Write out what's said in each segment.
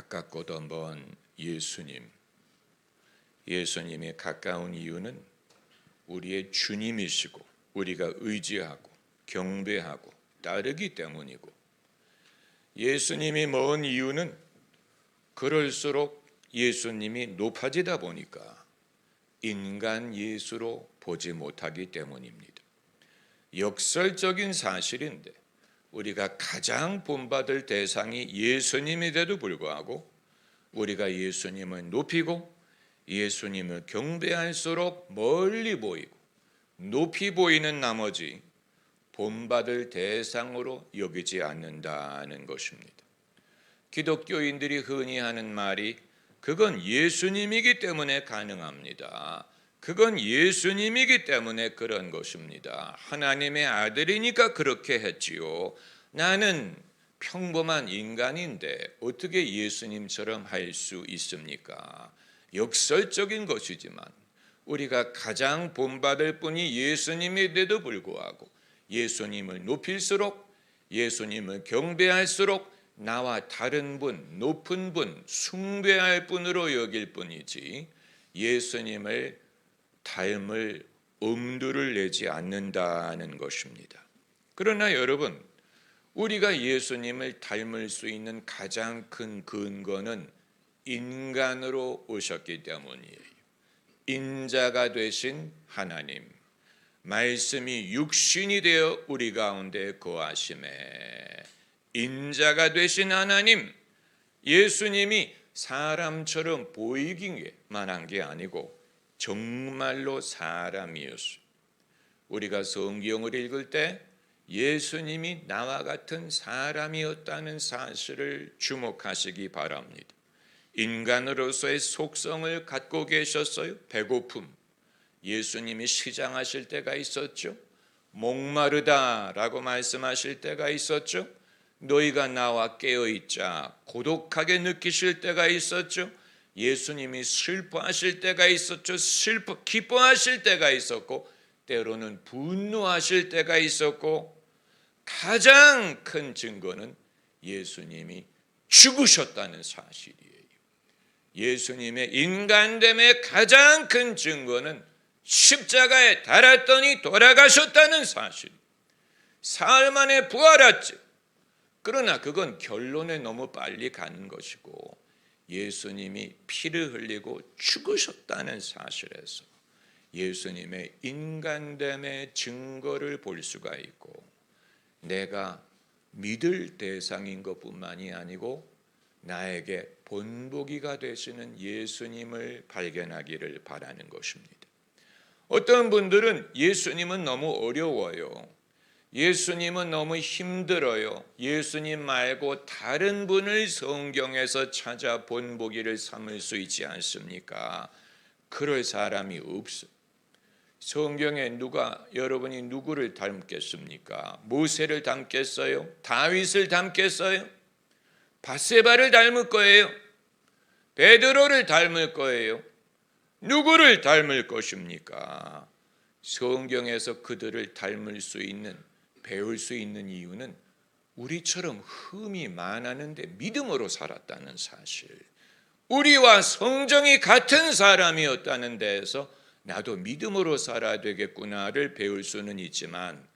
가깝고도 먼 예수님이 가까운 이유는 우리의 주님이시고 우리가 의지하고 경배하고 따르기 때문이고, 예수님이 먼 이유는 그럴수록 예수님이 높아지다 보니까 인간 예수로 보지 못하기 때문입니다. 역설적인 사실인데 우리가 가장 본받을 대상이 예수님인데도 불구하고 우리가 예수님을 높이고 예수님을 경배할수록 멀리 보이고 높이 보이는 나머지 본받을 대상으로 여기지 않는다는 것입니다. 기독교인들이 흔히 하는 말이 그건 예수님이기 때문에 가능합니다. 그건 예수님이기 때문에 그런 것입니다. 하나님의 아들이니까 그렇게 했지요. 나는 평범한 인간인데 어떻게 예수님처럼 할 수 있습니까? 역설적인 것이지만 우리가 가장 본받을 분이 예수님인데도 불구하고 예수님을 높일수록 예수님을 경배할수록 나와 다른 분, 높은 분, 숭배할 분으로 여길 뿐이지 예수님을 닮을 엄두를 내지 않는다는 것입니다. 그러나 여러분, 우리가 예수님을 닮을 수 있는 가장 큰 근거는 인간으로 오셨기 때문이에요. 인자가 되신 하나님, 말씀이 육신이 되어 우리 가운데 거하심에 인자가 되신 하나님, 예수님이 사람처럼 보이기만 한 게 아니고 정말로 사람이었어요. 우리가 성경을 읽을 때 예수님이 나와 같은 사람이었다는 사실을 주목하시기 바랍니다. 인간으로서의 속성을 갖고 계셨어요. 배고픔, 예수님이 시장하실 때가 있었죠. 목마르다라고 말씀하실 때가 있었죠. 너희가 나와 깨어있자 고독하게 느끼실 때가 있었죠. 예수님이 슬퍼하실 때가 있었죠. 기뻐하실 때가 있었고 때로는 분노하실 때가 있었고, 가장 큰 증거는 예수님이 죽으셨다는 사실이에요. 예수님의 인간됨의 가장 큰 증거는 십자가에 달았더니 돌아가셨다는 사실. 사흘 만에 부활했죠. 그러나 그건 결론에 너무 빨리 가는 것이고 예수님이 피를 흘리고 죽으셨다는 사실에서 예수님의 인간됨의 증거를 볼 수가 있고, 내가 믿을 대상인 것뿐만이 아니고 나에게 본보기가 되시는 예수님을 발견하기를 바라는 것입니다. 어떤 분들은 예수님은 너무 어려워요. 예수님은 너무 힘들어요. 예수님 말고 다른 분을 성경에서 찾아 본보기를 삼을 수 있지 않습니까? 그럴 사람이 없어요. 성경에 여러분이 누구를 닮겠습니까? 모세를 닮겠어요? 다윗을 닮겠어요? 밧세바를 닮을 거예요? 베드로를 닮을 거예요? 누구를 닮을 것입니까? 성경에서 그들을 닮을 수 있는, 배울 수 있는 이유는 우리처럼 흠이 많았는데 믿음으로 살았다는 사실, 우리와 성정이 같은 사람이었다는 데에서 나도 믿음으로 살아야 되겠구나를 배울 수는 있지만,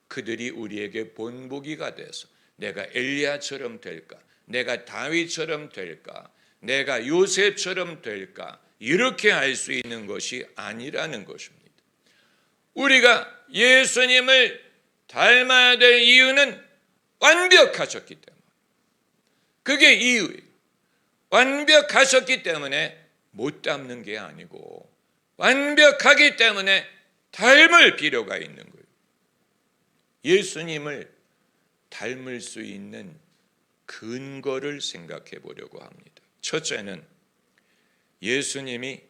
그들이 우리에게 본보기가 돼서 내가 엘리야처럼 될까, 내가 다윗처럼 될까, 내가 요셉처럼 될까, 이렇게 할 수 있는 것이 아니라는 것입니다. 우리가 예수님을 닮아야 될 이유는 완벽하셨기 때문에, 그게 이유예요. 완벽하셨기 때문에 못 닮는 게 아니고 완벽하기 때문에 닮을 필요가 있는 거예요. 예수님을 닮을 수 있는 근거를 생각해 보려고 합니다. 첫째는 예수님이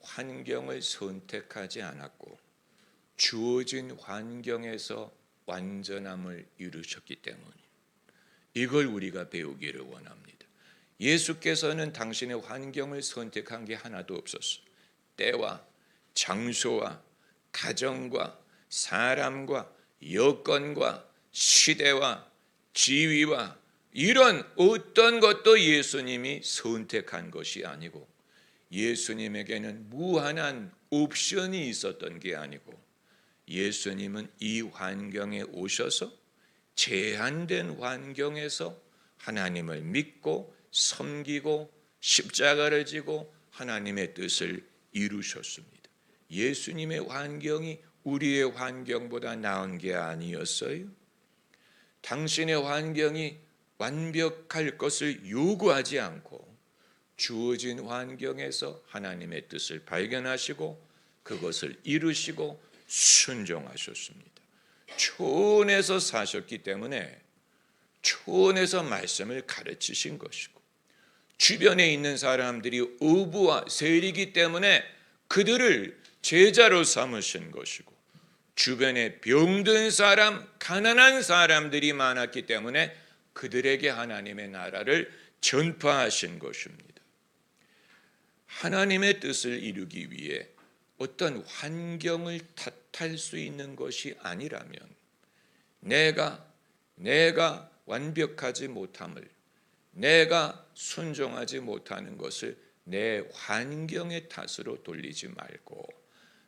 환경을 선택하지 않았고 주어진 환경에서 완전함을 이루셨기 때문이에요. 이걸 우리가 배우기를 원합니다. 예수께서는 당신의 환경을 선택한 게 하나도 없었어요. 때와 장소와 가정과 사람과 여건과 시대와 지위와 이런 어떤 것도 예수님이 선택한 것이 아니고 예수님에게는 무한한 옵션이 있었던 게 아니고 예수님은 이 환경에 오셔서 제한된 환경에서 하나님을 믿고 섬기고 십자가를 지고 하나님의 뜻을 이루셨습니다. 예수님의 환경이 우리의 환경보다 나은 게 아니었어요? 당신의 환경이 완벽할 것을 요구하지 않고 주어진 환경에서 하나님의 뜻을 발견하시고 그것을 이루시고 순종하셨습니다. 초원에서 사셨기 때문에 초원에서 말씀을 가르치신 것이고 주변에 있는 사람들이 어부와 세리이기 때문에 그들을 제자로 삼으신 것이고 주변에 병든 사람, 가난한 사람들이 많았기 때문에 그들에게 하나님의 나라를 전파하신 것입니다. 하나님의 뜻을 이루기 위해 어떤 환경을 탓할 수 있는 것이 아니라면 내가 완벽하지 못함을, 내가 순종하지 못하는 것을 내 환경의 탓으로 돌리지 말고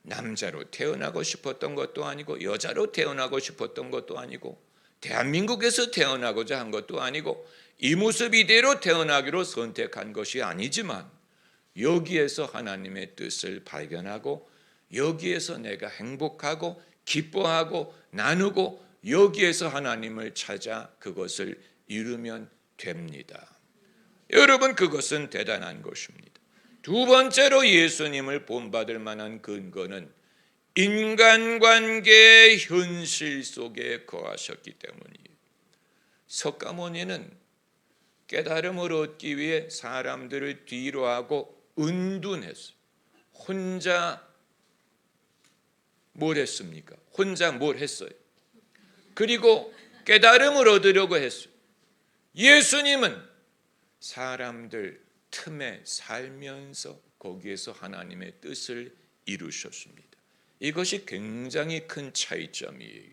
남자로 태어나고 싶었던 것도 아니고 여자로 태어나고 싶었던 것도 아니고 대한민국에서 태어나고자 한 것도 아니고 이 모습 이대로 태어나기로 선택한 것이 아니지만 여기에서 하나님의 뜻을 발견하고 여기에서 내가 행복하고 기뻐하고 나누고 여기에서 하나님을 찾아 그것을 이루면 됩니다. 여러분, 그것은 대단한 것입니다. 두 번째로 예수님을 본받을 만한 근거는 인간관계의 현실 속에 거하셨기 때문이에요. 석가모니는 깨달음을 얻기 위해 사람들을 뒤로하고 은둔했어요. 혼자 뭘 했습니까? 혼자 뭘 했어요? 그리고 깨달음을 얻으려고 했어요. 예수님은 사람들 틈에 살면서 거기에서 하나님의 뜻을 이루셨습니다. 이것이 굉장히 큰 차이점이에요.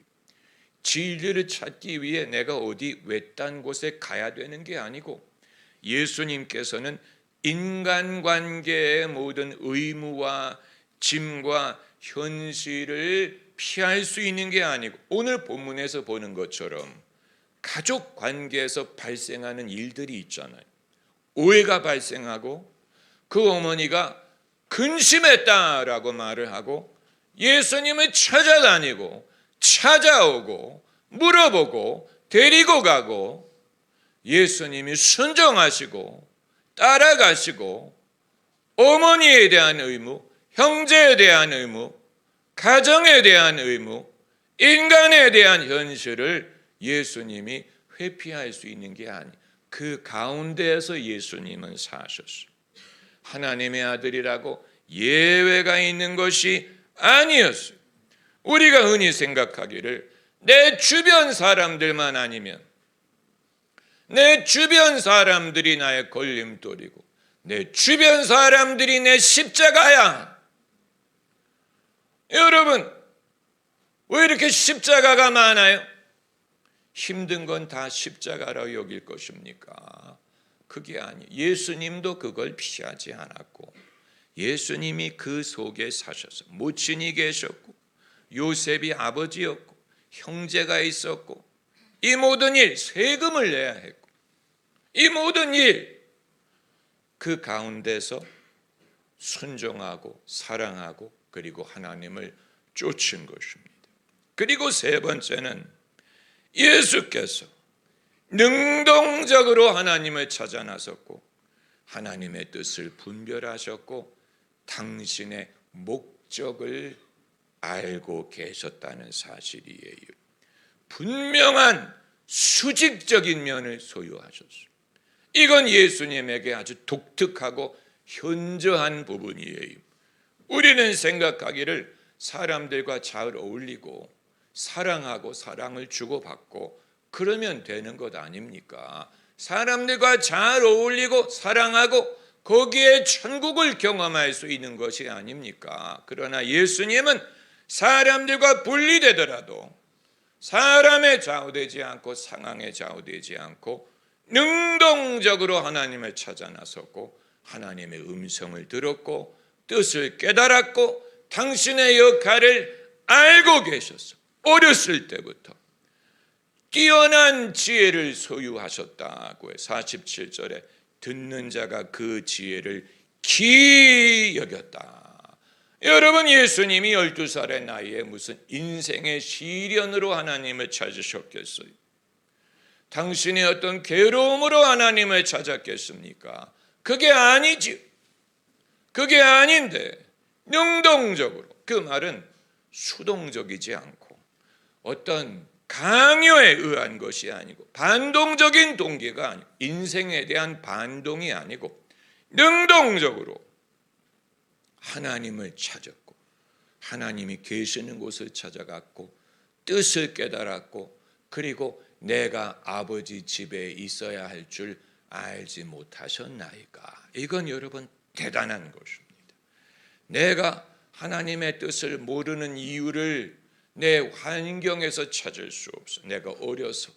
진리를 찾기 위해 내가 어디 외딴 곳에 가야 되는 게 아니고 예수님께서는 인간관계의 모든 의무와 짐과 현실을 피할 수 있는 게 아니고 오늘 본문에서 보는 것처럼 가족 관계에서 발생하는 일들이 있잖아요. 오해가 발생하고 그 어머니가 근심했다라고 말을 하고 예수님을 찾아다니고 찾아오고 물어보고 데리고 가고 예수님이 순종하시고 따라가시고 어머니에 대한 의무, 형제에 대한 의무, 가정에 대한 의무, 인간에 대한 현실을 예수님이 회피할 수 있는 게 아니에요. 그 가운데에서 예수님은 사셨어요. 하나님의 아들이라고 예외가 있는 것이 아니었어요. 우리가 흔히 생각하기를 내 주변 사람들만 아니면 내 주변 사람들이 나의 걸림돌이고 내 주변 사람들이 내 십자가야. 여러분, 왜 이렇게 십자가가 많아요? 힘든 건 다 십자가라고 여길 것입니까? 그게 아니에요. 예수님도 그걸 피하지 않았고 예수님이 그 속에 사셔서 모친이 계셨고 요셉이 아버지였고 형제가 있었고 이 모든 일 세금을 내야 했고 이 모든 일 그 가운데서 순종하고 사랑하고 그리고 하나님을 쫓은 것입니다. 그리고 세 번째는 예수께서 능동적으로 하나님을 찾아 나섰고 하나님의 뜻을 분별하셨고 당신의 목적을 알고 계셨다는 사실이에요. 분명한 수직적인 면을 소유하셨어요. 이건 예수님에게 아주 독특하고 현저한 부분이에요. 우리는 생각하기를 사람들과 잘 어울리고 사랑하고 사랑을 주고받고 그러면 되는 것 아닙니까? 사람들과 잘 어울리고 사랑하고 거기에 천국을 경험할 수 있는 것이 아닙니까? 그러나 예수님은 사람들과 분리되더라도 사람에 좌우되지 않고 상황에 좌우되지 않고 능동적으로 하나님을 찾아 나섰고 하나님의 음성을 들었고 뜻을 깨달았고 당신의 역할을 알고 계셨어. 어렸을 때부터 뛰어난 지혜를 소유하셨다고 해. 47절에 듣는 자가 그 지혜를 귀히 여겼다. 여러분, 예수님이 12살의 나이에 무슨 인생의 시련으로 하나님을 찾으셨겠어요? 당신이 어떤 괴로움으로 하나님을 찾았겠습니까? 그게 아니지. 그게 아닌데 능동적으로, 그 말은 수동적이지 않고 어떤 강요에 의한 것이 아니고 반동적인 동기가 아니고 인생에 대한 반동이 아니고 능동적으로 하나님을 찾았고 하나님이 계시는 곳을 찾아갔고 뜻을 깨달았고 그리고 내가 아버지 집에 있어야 할 줄 알지 못하셨나이까. 이건 여러분 대단한 것입니다. 내가 하나님의 뜻을 모르는 이유를 내 환경에서 찾을 수 없어. 내가 어려서,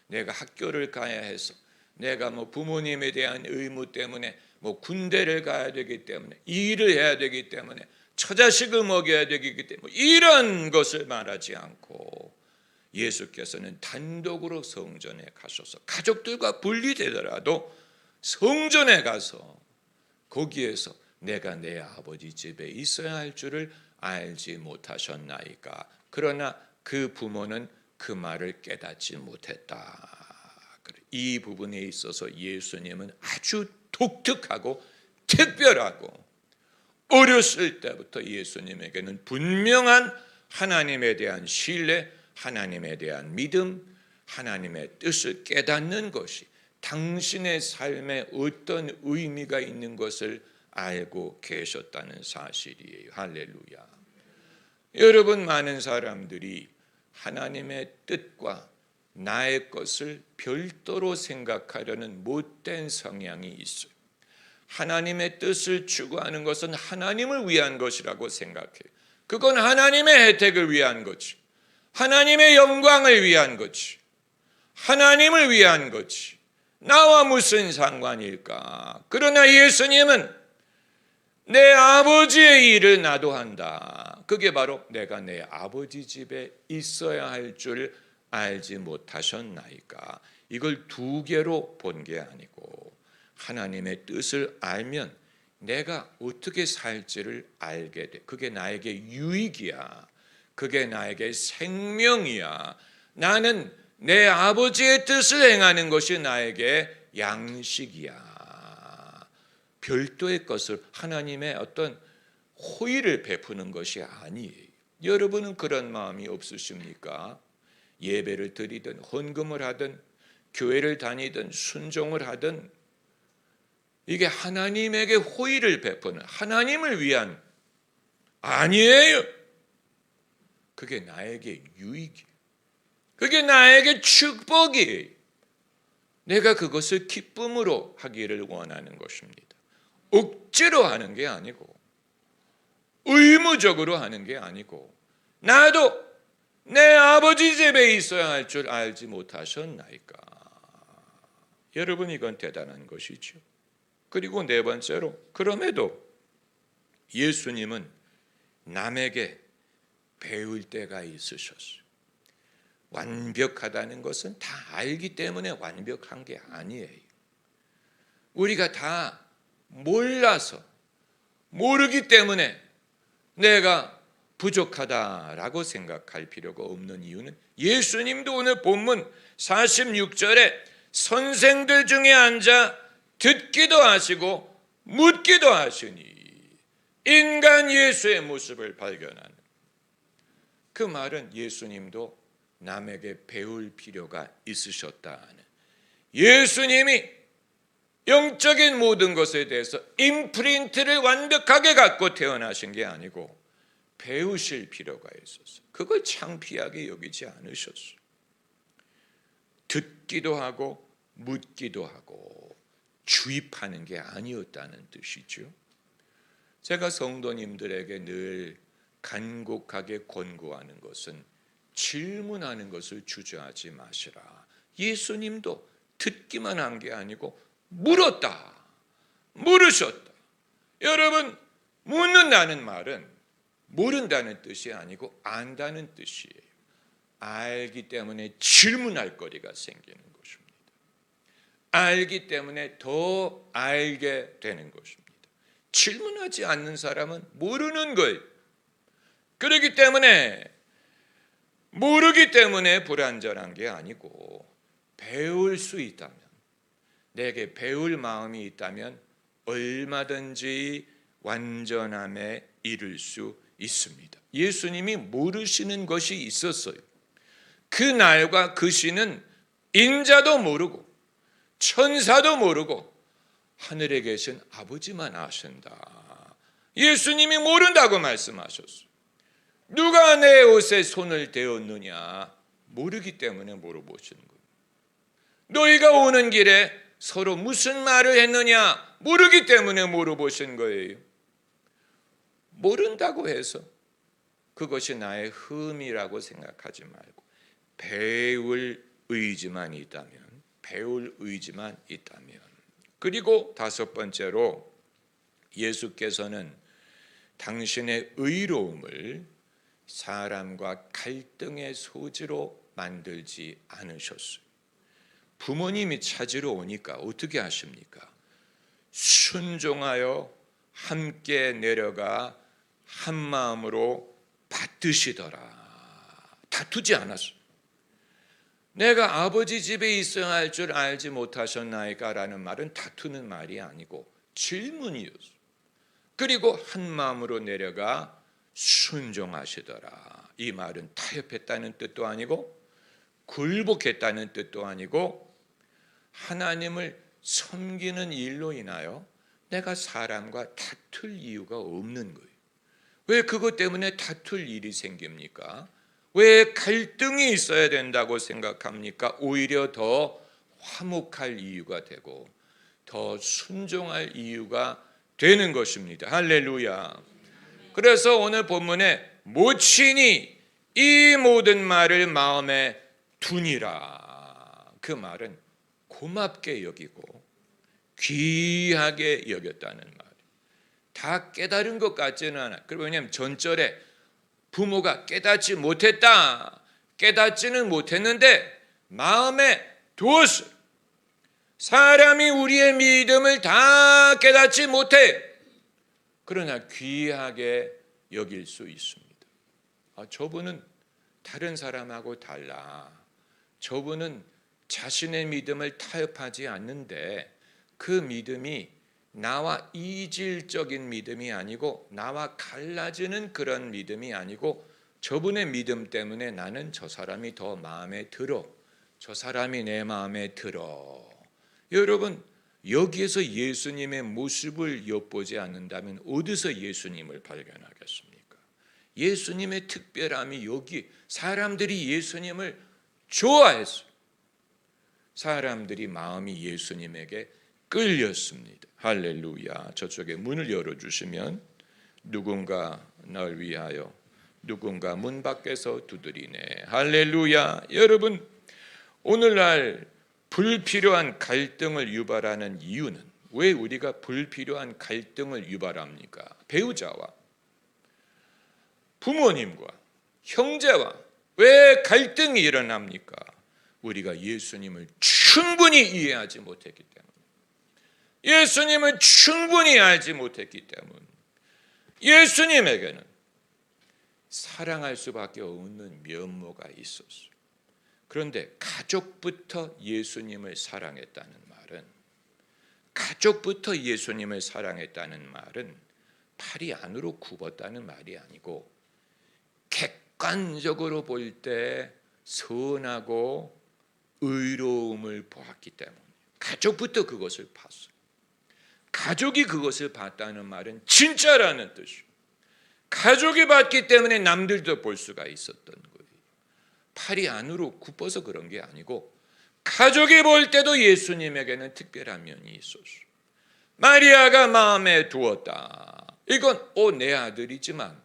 내가 학교를 가야 해서, 내가 부모님에 대한 의무 때문에 군대를 가야 되기 때문에, 일을 해야 되기 때문에, 처자식을 먹여야 되기 때문에 이런 것을 말하지 않고 예수께서는 단독으로 성전에 가셔서 가족들과 분리되더라도 성전에 가서 거기에서 내가 내 아버지 집에 있어야 할 줄을 알지 못하셨나이까. 그러나 그 부모는 그 말을 깨닫지 못했다. 이 부분에 있어서 예수님은 아주 독특하고 특별하고 어렸을 때부터 예수님에게는 분명한 하나님에 대한 신뢰, 하나님에 대한 믿음, 하나님의 뜻을 깨닫는 것이 당신의 삶에 어떤 의미가 있는 것을 알고 계셨다는 사실이에요. 할렐루야. 여러분, 많은 사람들이 하나님의 뜻과 나의 것을 별도로 생각하려는 못된 성향이 있어요. 하나님의 뜻을 추구하는 것은 하나님을 위한 것이라고 생각해요. 그건 하나님의 혜택을 위한 거지. 하나님의 영광을 위한 거지. 하나님을 위한 거지. 나와 무슨 상관일까? 그러나 예수님은 내 아버지의 일을 나도 한다. 그게 바로 내가 내 아버지 집에 있어야 할 줄 알지 못하셨나이까. 이걸 두 개로 본 게 아니고 하나님의 뜻을 알면 내가 어떻게 살지를 알게 돼. 그게 나에게 유익이야. 그게 나에게 생명이야. 나는 내 아버지의 뜻을 행하는 것이 나에게 양식이야. 별도의 것을 하나님의 어떤 호의를 베푸는 것이 아니에요. 여러분은 그런 마음이 없으십니까? 예배를 드리든 헌금을 하든 교회를 다니든 순종을 하든 이게 하나님에게 호의를 베푸는, 하나님을 위한 아니에요. 그게 나에게 유익이에요. 그게 나에게 축복이에요. 내가 그것을 기쁨으로 하기를 원하는 것입니다. 억지로 하는 게 아니고 의무적으로 하는 게 아니고 나도 내 아버지 집에 있어야 할 줄 알지 못하셨나이까. 여러분, 이건 대단한 것이죠. 그리고 네 번째로, 그럼에도 예수님은 남에게 배울 때가 있으셨어요. 완벽하다는 것은 다 알기 때문에 완벽한 게 아니에요. 우리가 다 몰라서, 모르기 때문에 내가 부족하다라고 생각할 필요가 없는 이유는 예수님도 오늘 본문 46절에 선생들 중에 앉아 듣기도 하시고 묻기도 하시니 인간 예수의 모습을 발견하는, 그 말은 예수님도 남에게 배울 필요가 있으셨다는, 예수님이 영적인 모든 것에 대해서 임프린트를 완벽하게 갖고 태어나신 게 아니고 배우실 필요가 있었어요. 그걸 창피하게 여기지 않으셨어요. 듣기도 하고 묻기도 하고 주입하는 게 아니었다는 뜻이죠. 제가 성도님들에게 늘 간곡하게 권고하는 것은 질문하는 것을 주저하지 마시라. 예수님도 듣기만 한 게 아니고 물었다. 물으셨다. 여러분, 묻는다는 말은 모른다는 뜻이 아니고 안다는 뜻이에요. 알기 때문에 질문할 거리가 생기는 것입니다. 알기 때문에 더 알게 되는 것입니다. 질문하지 않는 사람은 모르는 거예요. 그렇기 때문에 모르기 때문에 불완전한 게 아니고 배울 수 있다면, 내게 배울 마음이 있다면 얼마든지 완전함에 이를 수 있습니다. 예수님이 모르시는 것이 있었어요. 그 날과 그 시는 인자도 모르고 천사도 모르고 하늘에 계신 아버지만 아신다. 예수님이 모른다고 말씀하셨어요. 누가 내 옷에 손을 대었느냐? 모르기 때문에 물어보시는 거예요. 너희가 오는 길에 서로 무슨 말을 했느냐? 모르기 때문에 물어보신 거예요. 모른다고 해서 그것이 나의 흠이라고 생각하지 말고 배울 의지만 있다면, 그리고 다섯 번째로 예수께서는 당신의 의로움을 사람과 갈등의 소지로 만들지 않으셨어요. 부모님이 찾으러 오니까 어떻게 하십니까? 순종하여 함께 내려가 한 마음으로 받드시더라. 다투지 않았어요. 내가 아버지 집에 있어야 할 줄 알지 못하셨나이까? 라는 말은 다투는 말이 아니고 질문이었어요. 그리고 한 마음으로 내려가 순종하시더라. 이 말은 타협했다는 뜻도 아니고 굴복했다는 뜻도 아니고 하나님을 섬기는 일로 인하여 내가 사람과 다툴 이유가 없는 거예요. 왜 그것 때문에 다툴 일이 생깁니까? 왜 갈등이 있어야 된다고 생각합니까? 오히려 더 화목할 이유가 되고 더 순종할 이유가 되는 것입니다. 할렐루야. 그래서 오늘 본문에 모친이 이 모든 말을 마음에 두니라. 그 말은 고맙게 여기고 귀하게 여겼다는 말. 다 깨달은 것 같지는 않아요. 왜냐하면 전절에 부모가 깨닫지 못했다. 깨닫지는 못했는데 마음에 두었어요. 사람이 우리의 믿음을 다 깨닫지 못해. 그러나 귀하게 여길 수 있습니다. 저분은 다른 사람하고 달라. 저분은 자신의 믿음을 타협하지 않는데 그 믿음이 나와 이질적인 믿음이 아니고 나와 갈라지는 그런 믿음이 아니고 저분의 믿음 때문에 나는 저 사람이 더 마음에 들어. 저 사람이 내 마음에 들어. 여러분, 여기에서 예수님의 모습을 엿보지 않는다면 어디서 예수님을 발견하겠습니까? 예수님의 특별함이 여기, 사람들이 예수님을 좋아했어요. 사람들이 마음이 예수님에게 끌렸습니다. 할렐루야. 저쪽에 문을 열어주시면 누군가 널 위하여 누군가 문 밖에서 두드리네. 할렐루야. 여러분, 오늘날 불필요한 갈등을 유발하는 이유는, 왜 우리가 불필요한 갈등을 유발합니까? 배우자와 부모님과 형제와 왜 갈등이 일어납니까? 우리가 예수님을 충분히 이해하지 못했기 때문에, 예수님을 충분히 알지 못했기 때문에, 예수님에게는 사랑할 수밖에 없는 면모가 있었어요. 그런데 가족부터 예수님을 사랑했다는 말은, 가족부터 예수님을 사랑했다는 말은 팔이 안으로 굽었다는 말이 아니고 객관적으로 볼 때 선하고 의로움을 보았기 때문에 가족부터 그것을 봤어요. 가족이 그것을 봤다는 말은 진짜라는 뜻이에요. 가족이 봤기 때문에 남들도 볼 수가 있었던 거예요. 팔이 안으로 굽어서 그런 게 아니고 가족이 볼 때도 예수님에게는 특별한 면이 있었어요. 마리아가 마음에 두었다. 이건 내 아들이지만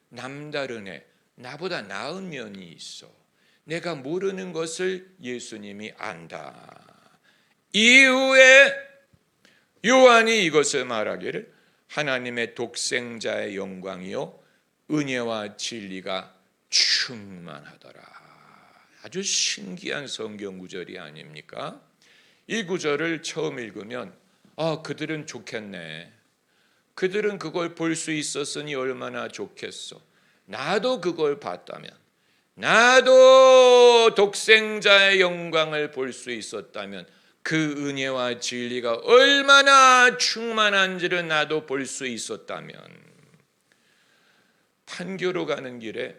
남다른 애, 나보다 나은 면이 있어. 내가 모르는 것을 예수님이 안다. 이후에 요한이 이것을 말하기를 하나님의 독생자의 영광이요 은혜와 진리가 충만하더라. 아주 신기한 성경 구절이 아닙니까? 이 구절을 처음 읽으면 그들은 좋겠네. 그들은 그걸 볼 수 있었으니 얼마나 좋겠어. 나도 그걸 봤다면, 나도 독생자의 영광을 볼 수 있었다면 그 은혜와 진리가 얼마나 충만한지를 나도 볼 수 있었다면. 판교로 가는 길에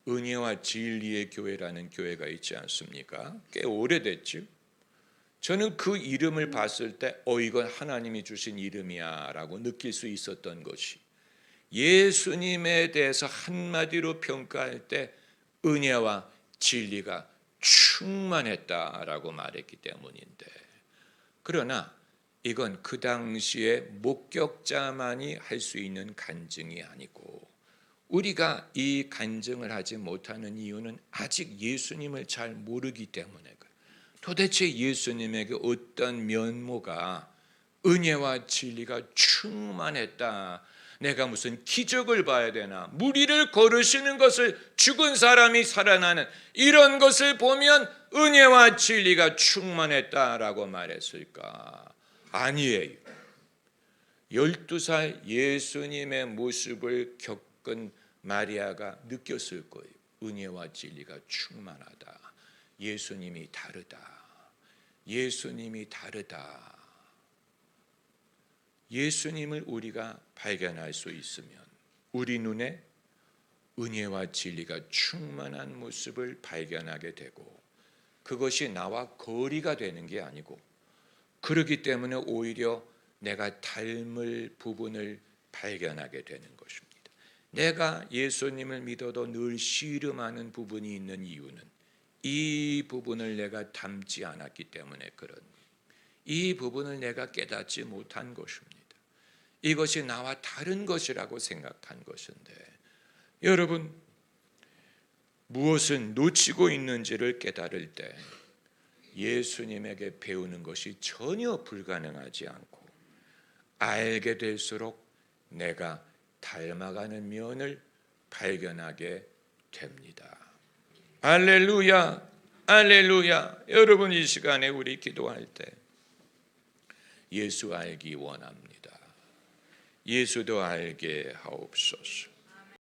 은혜와 진리의 교회라는 교회가 있지 않습니까? 꽤 오래됐죠. 저는 그 이름을 봤을 때 이건 하나님이 주신 이름이야 라고 느낄 수 있었던 것이, 예수님에 대해서 한마디로 평가할 때 은혜와 진리가 충만했다라고 말했기 때문인데, 그러나 이건 그 당시에 목격자만이 할 수 있는 간증이 아니고, 우리가 이 간증을 하지 못하는 이유는 아직 예수님을 잘 모르기 때문에 그래요. 도대체 예수님에게 어떤 면모가 은혜와 진리가 충만했다, 내가 무슨 기적을 봐야 되나, 무리를 걸으시는 것을, 죽은 사람이 살아나는 이런 것을 보면 은혜와 진리가 충만했다라고 말했을까? 아니에요. 12살 예수님의 모습을 겪은 마리아가 느꼈을 거예요. 은혜와 진리가 충만하다. 예수님이 다르다. 예수님이 다르다. 예수님을 우리가 발견할 수 있으면 우리 눈에 은혜와 진리가 충만한 모습을 발견하게 되고, 그것이 나와 거리가 되는 게 아니고, 그렇기 때문에 오히려 내가 닮을 부분을 발견하게 되는 것입니다. 내가 예수님을 믿어도 늘 씨름하는 부분이 있는 이유는 이 부분을 내가 닮지 않았기 때문에 그런, 이 부분을 내가 깨닫지 못한 것입니다. 이것이 나와 다른 것이라고 생각한 것인데, 여러분, 무엇을 놓치고 있는지를 깨달을 때 예수님에게 배우는 것이 전혀 불가능하지 않고, 알게 될수록 내가 닮아가는 면을 발견하게 됩니다. 할렐루야, 할렐루야. 여러분, 이 시간에 우리 기도할 때 예수 알기 원합니다. 예수도 알게 하옵소서.